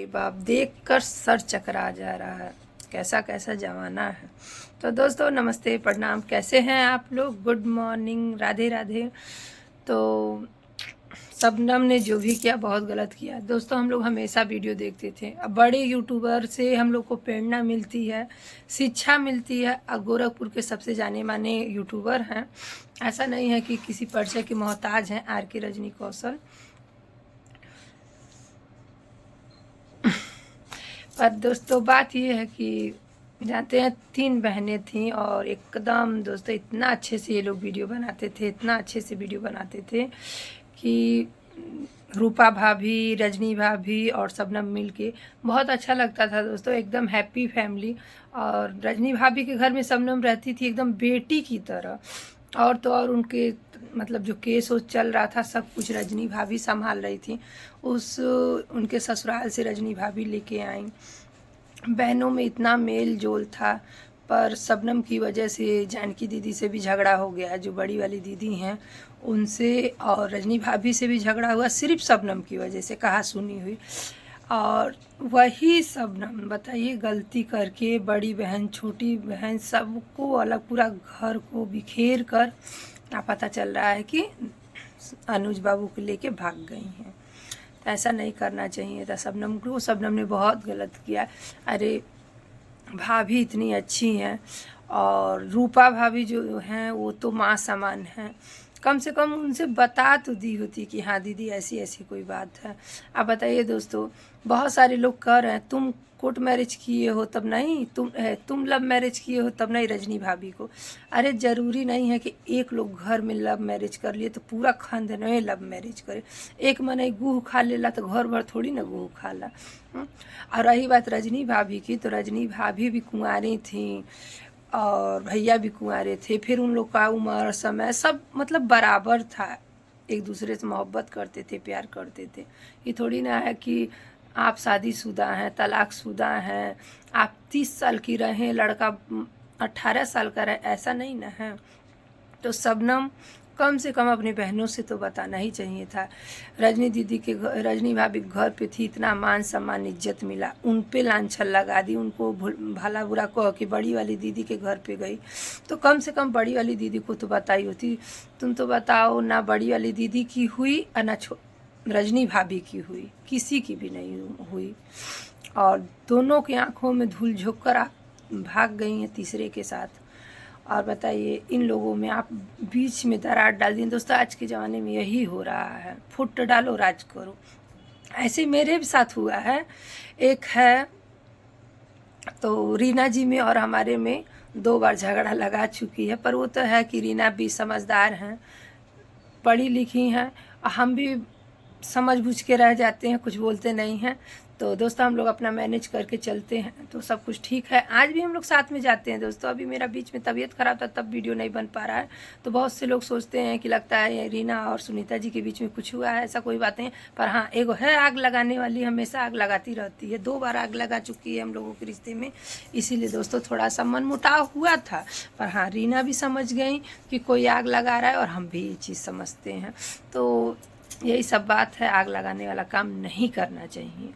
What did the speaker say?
बाप देख कर सर चकरा जा रहा है, कैसा कैसा ज़माना है। तो दोस्तों नमस्ते प्रणाम, कैसे हैं आप लोग? Good morning, Radhe Radhe. तो शबनम ने जो भी किया बहुत गलत किया। दोस्तों हम लोग हमेशा वीडियो देखते थे, अब बड़े यूट्यूबर से हम लोग को प्रेरणा मिलती है, शिक्षा मिलती है। अब गोरखपुर के सबसे जाने माने यूट्यूबर हैं, ऐसा नहीं है कि किसी परिचय के मोहताज हैं। आर के रजनी कौशल। पर दोस्तों बात ये है कि जानते हैं 3 बहनें थीं और एकदम दोस्तों इतना अच्छे से ये लोग वीडियो बनाते थे, इतना अच्छे से वीडियो बनाते थे कि रूपा भाभी, रजनी भाभी और शबनम मिल के बहुत अच्छा लगता था दोस्तों, एकदम हैप्पी फैमिली। और रजनी भाभी के घर में शबनम रहती थी एकदम बेटी की तरह। और तो और उनके मतलब जो केस वो चल रहा था सब कुछ रजनी भाभी संभाल रही थी। उनके ससुराल से रजनी भाभी लेके आई। बहनों में इतना मेल जोल था, पर शबनम की वजह से जानकी दीदी से भी झगड़ा हो गया, जो बड़ी वाली दीदी हैं उनसे, और रजनी भाभी से भी झगड़ा हुआ सिर्फ शबनम की वजह से, कहा सुनी हुई। और वही शबनम बताइए गलती करके बड़ी बहन छोटी बहन सबको अलग, पूरा घर को बिखेर कर पता चल रहा है कि अनुज बाबू को लेके भाग गई हैं। तो ऐसा नहीं करना चाहिए था शबनम को, शबनम ने बहुत गलत किया। अरे भाभी इतनी अच्छी हैं, और रूपा भाभी जो हैं वो तो माँ समान हैं, कम से कम उनसे बता तो दी होती कि हाँ दीदी ऐसी ऐसी कोई बात है। अब बताइए दोस्तों, बहुत सारे लोग कह रहे हैं तुम कोर्ट मैरिज किए हो तब नहीं, तुम लव मैरिज किए हो तब नहीं रजनी भाभी को। अरे ज़रूरी नहीं है कि एक लोग घर में लव मैरिज कर लिए तो पूरा खानदान में लव मैरिज करे। एक मने गुह खा लेला तो घर भर थोड़ी ना गुह खाला। और रही बात रजनी भाभी की, तो रजनी भाभी भी कुंवारी थी और भैया भी कुंवारे थे। फिर उन लोग का उम्र समय सब मतलब बराबर था, एक दूसरे से मोहब्बत करते थे, प्यार करते थे। ये थोड़ी ना है कि आप शादीशुदा हैं, तलाकशुदा हैं, आप 30 साल की रहें, लड़का 18 साल का रहे, ऐसा नहीं ना है। तो शबनम कम से कम अपनी बहनों से तो बताना ही चाहिए था। रजनी दीदी के घर, रजनी भाभी के घर पे थी, इतना मान सम्मान इज्जत मिला, उन पे लांछन लगा दी, उनको भला बुरा कह के बड़ी वाली दीदी के घर पे गई। तो कम से कम बड़ी वाली दीदी को तो बताई होती। तुम तो बताओ ना, बड़ी वाली दीदी की हुई और ना रजनी भाभी की हुई, किसी की भी नहीं हुई। और दोनों की आंखों में धूल झोंक कर आप भाग गई हैं तीसरे के साथ। और बताइए इन लोगों में आप बीच में दरार डाल दी। दोस्तों आज के ज़माने में यही हो रहा है, फुट डालो राज करो। ऐसे मेरे भी साथ हुआ है। एक है तो रीना जी में और हमारे में 2 बार झगड़ा लगा चुकी है, पर वो तो है कि रीना भी समझदार हैं, पढ़ी लिखी हैं, हम भी समझ बूझ के रह जाते हैं, कुछ बोलते नहीं हैं। तो दोस्तों हम लोग अपना मैनेज करके चलते हैं तो सब कुछ ठीक है। आज भी हम लोग साथ में जाते हैं दोस्तों। अभी मेरा बीच में तबीयत ख़राब था तब वीडियो नहीं बन पा रहा है, तो बहुत से लोग सोचते हैं कि लगता है रीना और सुनीता जी के बीच में कुछ हुआ है, ऐसा कोई बात नहीं। पर हाँ एगो है आग लगाने वाली, हमेशा आग लगाती रहती है। 2 बार आग लगा चुकी है हम लोगों के रिश्ते में, इसीलिए दोस्तों थोड़ा सा मनमुटाव हुआ था। पर हाँ रीना भी समझ गई कि कोई आग लगा रहा है और हम भी ये चीज़ समझते हैं। तो यही सब बात है, आग लगाने वाला काम नहीं करना चाहिए।